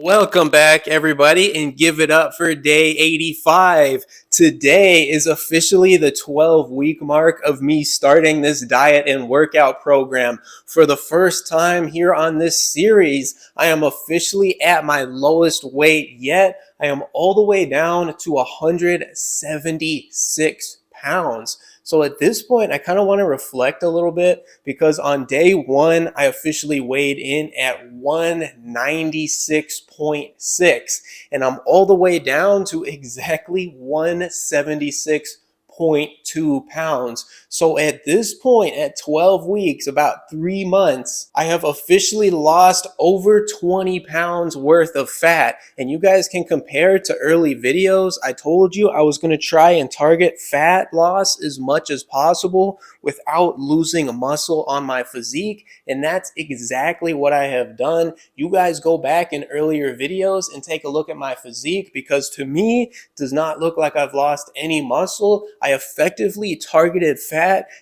Welcome back, everybody, and give it up for day 85. Today is officially the 12-week mark of me starting this diet and workout program. For the first time here on this series, I am officially at my lowest weight yet. I am all the way down to 176 pounds. So at this point, I kind of want to reflect a little bit because on day one, I officially weighed in at 196.6 and I'm all the way down to exactly 176.2 pounds. So at this point, at 12 weeks, about 3 months, I have officially lost over 20 pounds worth of fat. And you guys can compare to early videos. I told you I was going to try and target fat loss as much as possible without losing muscle on my physique. And that's exactly what I have done. You guys go back in earlier videos and take a look at my physique because to me, it does not look like I've lost any muscle. I effectively targeted fat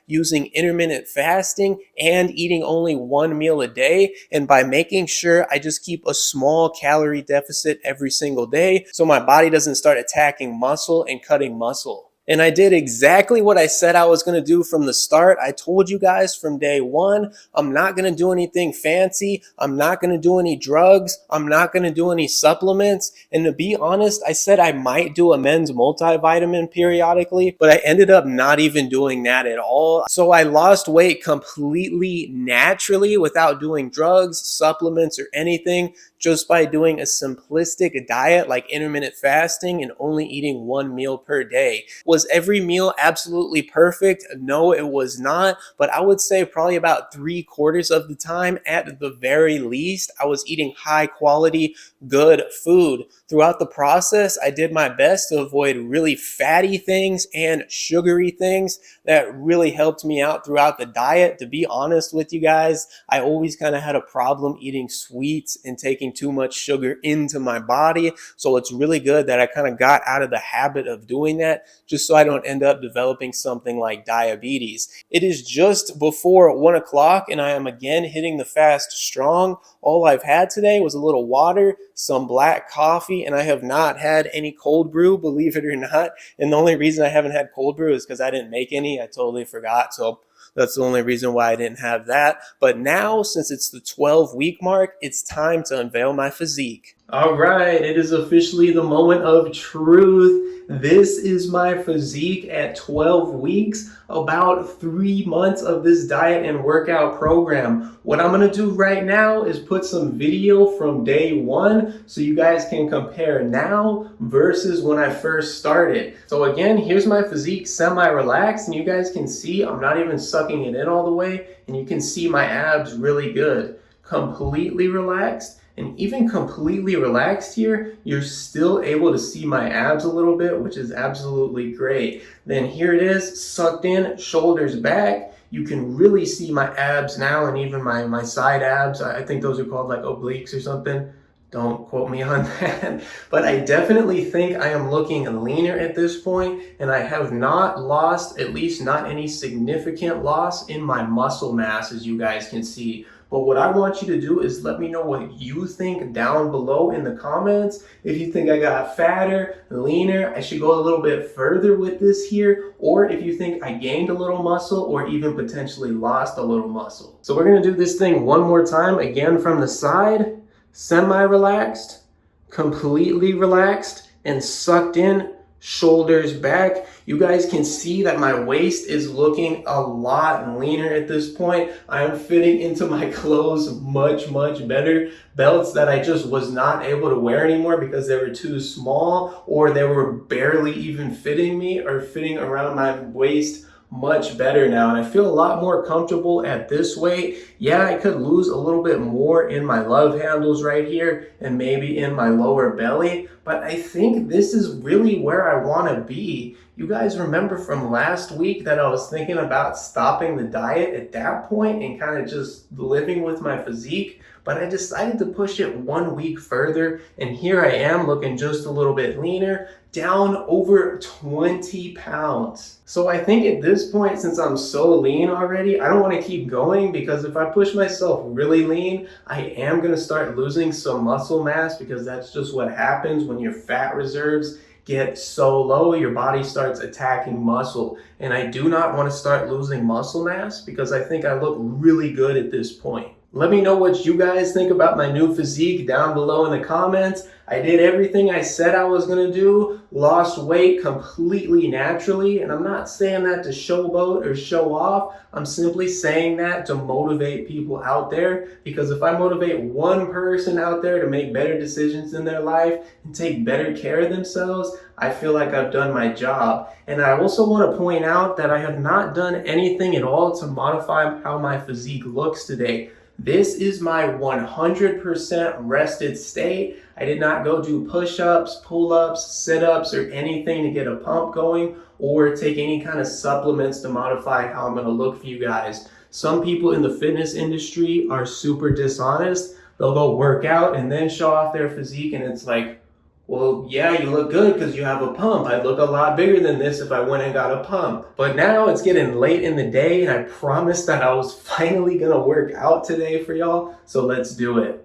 using intermittent fasting and eating only one meal a day. And by making sure I just keep a small calorie deficit every single day so my body doesn't start attacking muscle and cutting muscle. And I did exactly what I said I was going to do from the start. I told you guys from day one, I'm not going to do anything fancy. I'm not going to do any drugs. I'm not going to do any supplements. And to be honest, I said I might do a men's multivitamin periodically, but I ended up not even doing that at all. So I lost weight completely naturally without doing drugs, supplements, or anything, just by doing a simplistic diet like intermittent fasting and only eating one meal per day. Was every meal absolutely perfect? No, it was not, but I would say probably about 3/4 of the time at the very least, I was eating high quality, good food. Throughout the process, I did my best to avoid really fatty things and sugary things. That really helped me out throughout the diet. To be honest with you guys, I always kind of had a problem eating sweets and taking too much sugar into my body. So it's really good that I kind of got out of the habit of doing that just so I don't end up developing something like diabetes. It is just before 1 o'clock and I am again hitting the fast strong. All I've had today was a little water, some black coffee, and I have not had any cold brew, believe it or not. And the only reason I haven't had cold brew is because I didn't make any. I totally forgot. So that's the only reason why I didn't have that. But now, since it's the 12-week mark, it's time to unveil my physique. All right, it is officially the moment of truth. This is my physique at 12 weeks, about 3 months of this diet and workout program. What I'm gonna do right now is put some video from day one so you guys can compare now versus when I first started. So again, here's my physique semi-relaxed and you guys can see I'm not even sucking it in all the way and you can see my abs really good. Completely relaxed. And even completely relaxed here, you're still able to see my abs a little bit, which is absolutely great. Then here it is, sucked in, shoulders back. You can really see my abs now and even my side abs. I think those are called like obliques or something. Don't quote me on that. But I definitely think I am looking leaner at this point, and I have not lost, at least not any significant loss in my muscle mass, as you guys can see. But what I want you to do is let me know what you think down below in the comments. If you think I got fatter, leaner, I should go a little bit further with this here, or if you think I gained a little muscle or even potentially lost a little muscle. So we're gonna do this thing one more time, again from the side, semi-relaxed, completely relaxed, and sucked in, shoulders back. You guys can see that my waist is looking a lot leaner at this point. I am fitting into my clothes much better. Belts that I just was not able to wear anymore because they were too small or they were barely even fitting me or fitting around my waist much better now, and I feel a lot more comfortable at this weight. Yeah, I could lose a little bit more in my love handles right here and maybe in my lower belly, but I think this is really where I want to be. You guys remember from last week that I was thinking about stopping the diet at that point and kind of just living with my physique, but I decided to push it 1 week further, and here I am looking just a little bit leaner, down over 20 pounds. So I think at this point, since I'm so lean already, I don't want to keep going, because if I push myself really lean, I am going to start losing some muscle mass, because that's just what happens when your fat reserves get so low. Your body starts attacking muscle, and I do not want to start losing muscle mass because I think I look really good at this point. Let me know what you guys think about my new physique down below in the comments. I did everything I said I was going to do, lost weight completely naturally, and I'm not saying that to showboat or show off. I'm simply saying that to motivate people out there, because if I motivate one person out there to make better decisions in their life and take better care of themselves, I feel like I've done my job. And I also want to point out that I have not done anything at all to modify how my physique looks today. This is my 100% rested state. I did not go do push-ups, pull-ups, sit-ups, or anything to get a pump going, or take any kind of supplements to modify how I'm going to look for you guys. Some people in the fitness industry are super dishonest. They'll go work out and then show off their physique, and it's like, well, yeah, you look good because you have a pump. I'd look a lot bigger than this if I went and got a pump. But now it's getting late in the day, and I promised that I was finally gonna work out today for y'all, so let's do it.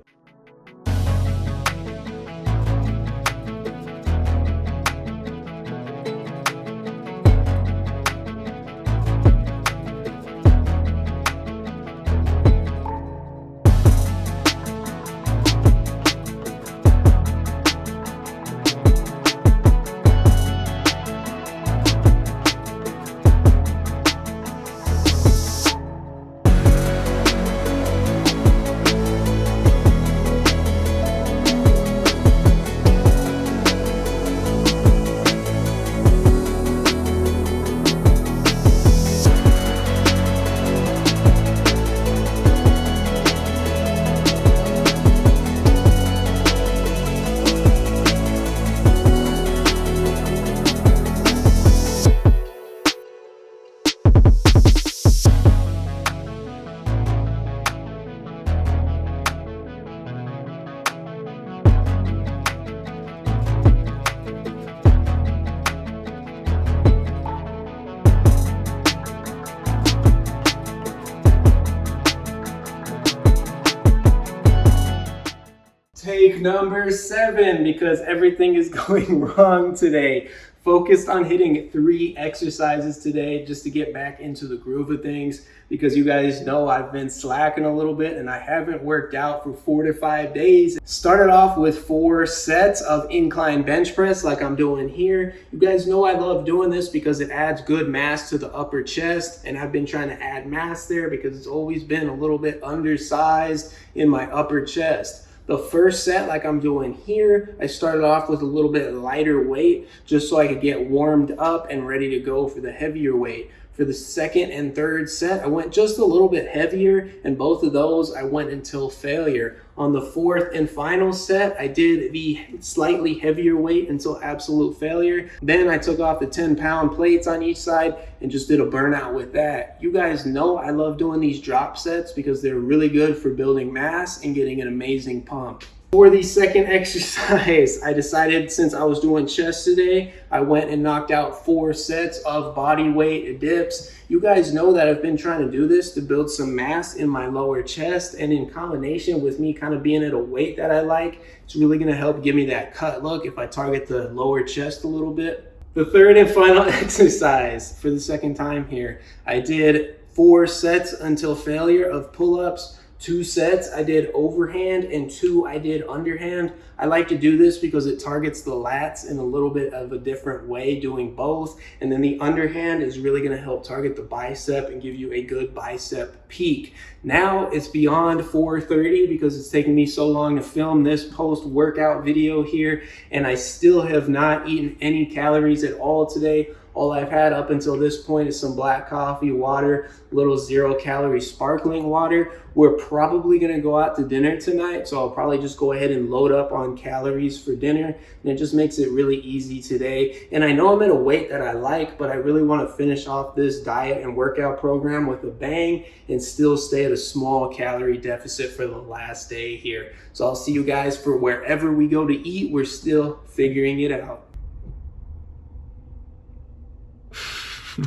Take number 7, because everything is going wrong today. Focused on hitting 3 exercises today just to get back into the groove of things, because you guys know I've been slacking a little bit and I haven't worked out for 4 to 5 days. Started off with 4 sets of incline bench press like I'm doing here. You guys know I love doing this because it adds good mass to the upper chest, and I've been trying to add mass there because it's always been a little bit undersized in my upper chest. The first set, like I'm doing here, I started off with a little bit lighter weight just so I could get warmed up and ready to go for the heavier weight. For the second and third set, I went just a little bit heavier, and both of those I went until failure. On the fourth and final set, I did the slightly heavier weight until absolute failure. Then I took off the 10-pound plates on each side and just did a burnout with that. You guys know I love doing these drop sets because they're really good for building mass and getting an amazing pump. For the second exercise, I decided, since I was doing chest today, I went and knocked out 4 sets of body weight dips. You guys know that I've been trying to do this to build some mass in my lower chest, and in combination with me kind of being at a weight that I like, it's really gonna help give me that cut look if I target the lower chest a little bit. The third and final exercise for the second time here, I did 4 sets until failure of pull-ups. 2 sets I did overhand and 2 I did underhand. I like to do this because it targets the lats in a little bit of a different way doing both. And then the underhand is really gonna help target the bicep and give you a good bicep peak. Now it's beyond 4:30 because it's taken me so long to film this post-workout video here, and I still have not eaten any calories at all today. All I've had up until this point is some black coffee, water, little 0-calorie sparkling water. We're probably gonna go out to dinner tonight, so I'll probably just go ahead and load up on calories for dinner, and it just makes it really easy today. And I know I'm at a weight that I like, but I really wanna finish off this diet and workout program with a bang and still stay at a small calorie deficit for the last day here. So I'll see you guys for wherever we go to eat. We're still figuring it out.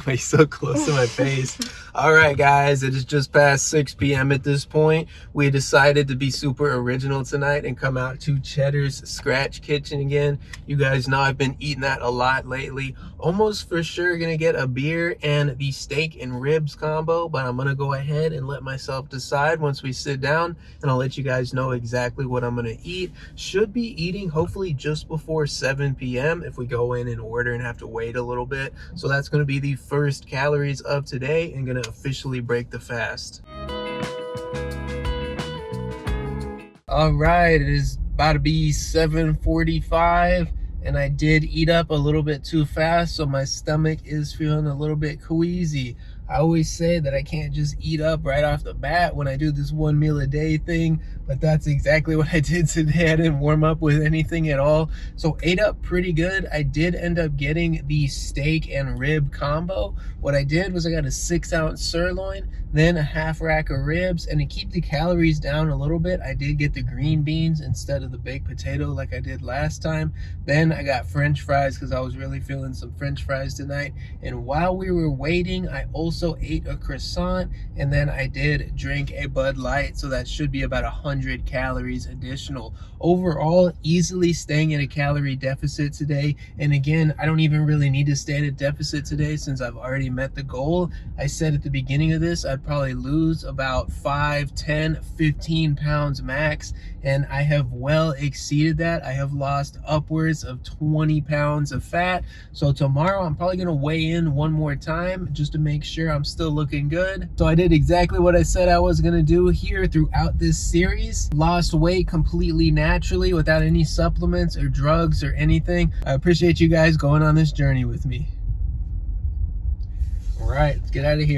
Like so close to my face. All right, guys, it is just past 6 p.m. at this point. We decided to be super original tonight and come out to Cheddar's Scratch Kitchen again. You guys know I've been eating that a lot lately. Almost for sure gonna get a beer and the steak and ribs combo, but I'm gonna go ahead and let myself decide once we sit down, and I'll let you guys know exactly what I'm gonna eat. Should be eating hopefully just before 7 p.m. if we go in and order and have to wait a little bit. So that's gonna be the first calories of today and gonna officially break the fast. All right, it is about to be 7:45 and I did eat up a little bit too fast, so my stomach is feeling a little bit queasy. I always say that I can't just eat up right off the bat when I do this 1 meal a day thing, but that's exactly what I did today. I didn't warm up with anything at all, so ate up pretty good. I did end up getting the steak and rib combo. What I did was I got a 6-ounce sirloin, then a half rack of ribs, and to keep the calories down a little bit, I did get the green beans instead of the baked potato like I did last time. Then I got French fries because I was really feeling some French fries tonight. And while we were waiting, I also ate a croissant, and then I did drink a Bud Light, so that should be about 100 calories additional. Overall, easily staying at a calorie deficit today. And again, I don't even really need to stay at a deficit today since I've already met the goal. I said at the beginning of this, I'd probably lose about 5, 10, 15 pounds max, and I have well exceeded that. I have lost upwards of 20 pounds of fat. So tomorrow I'm probably gonna weigh in one more time just to make sure I'm still looking good. So I did exactly what I said I was gonna do here throughout this series. Lost weight completely naturally without any supplements or drugs or anything. I appreciate you guys going on this journey with me. All right, let's get out of here.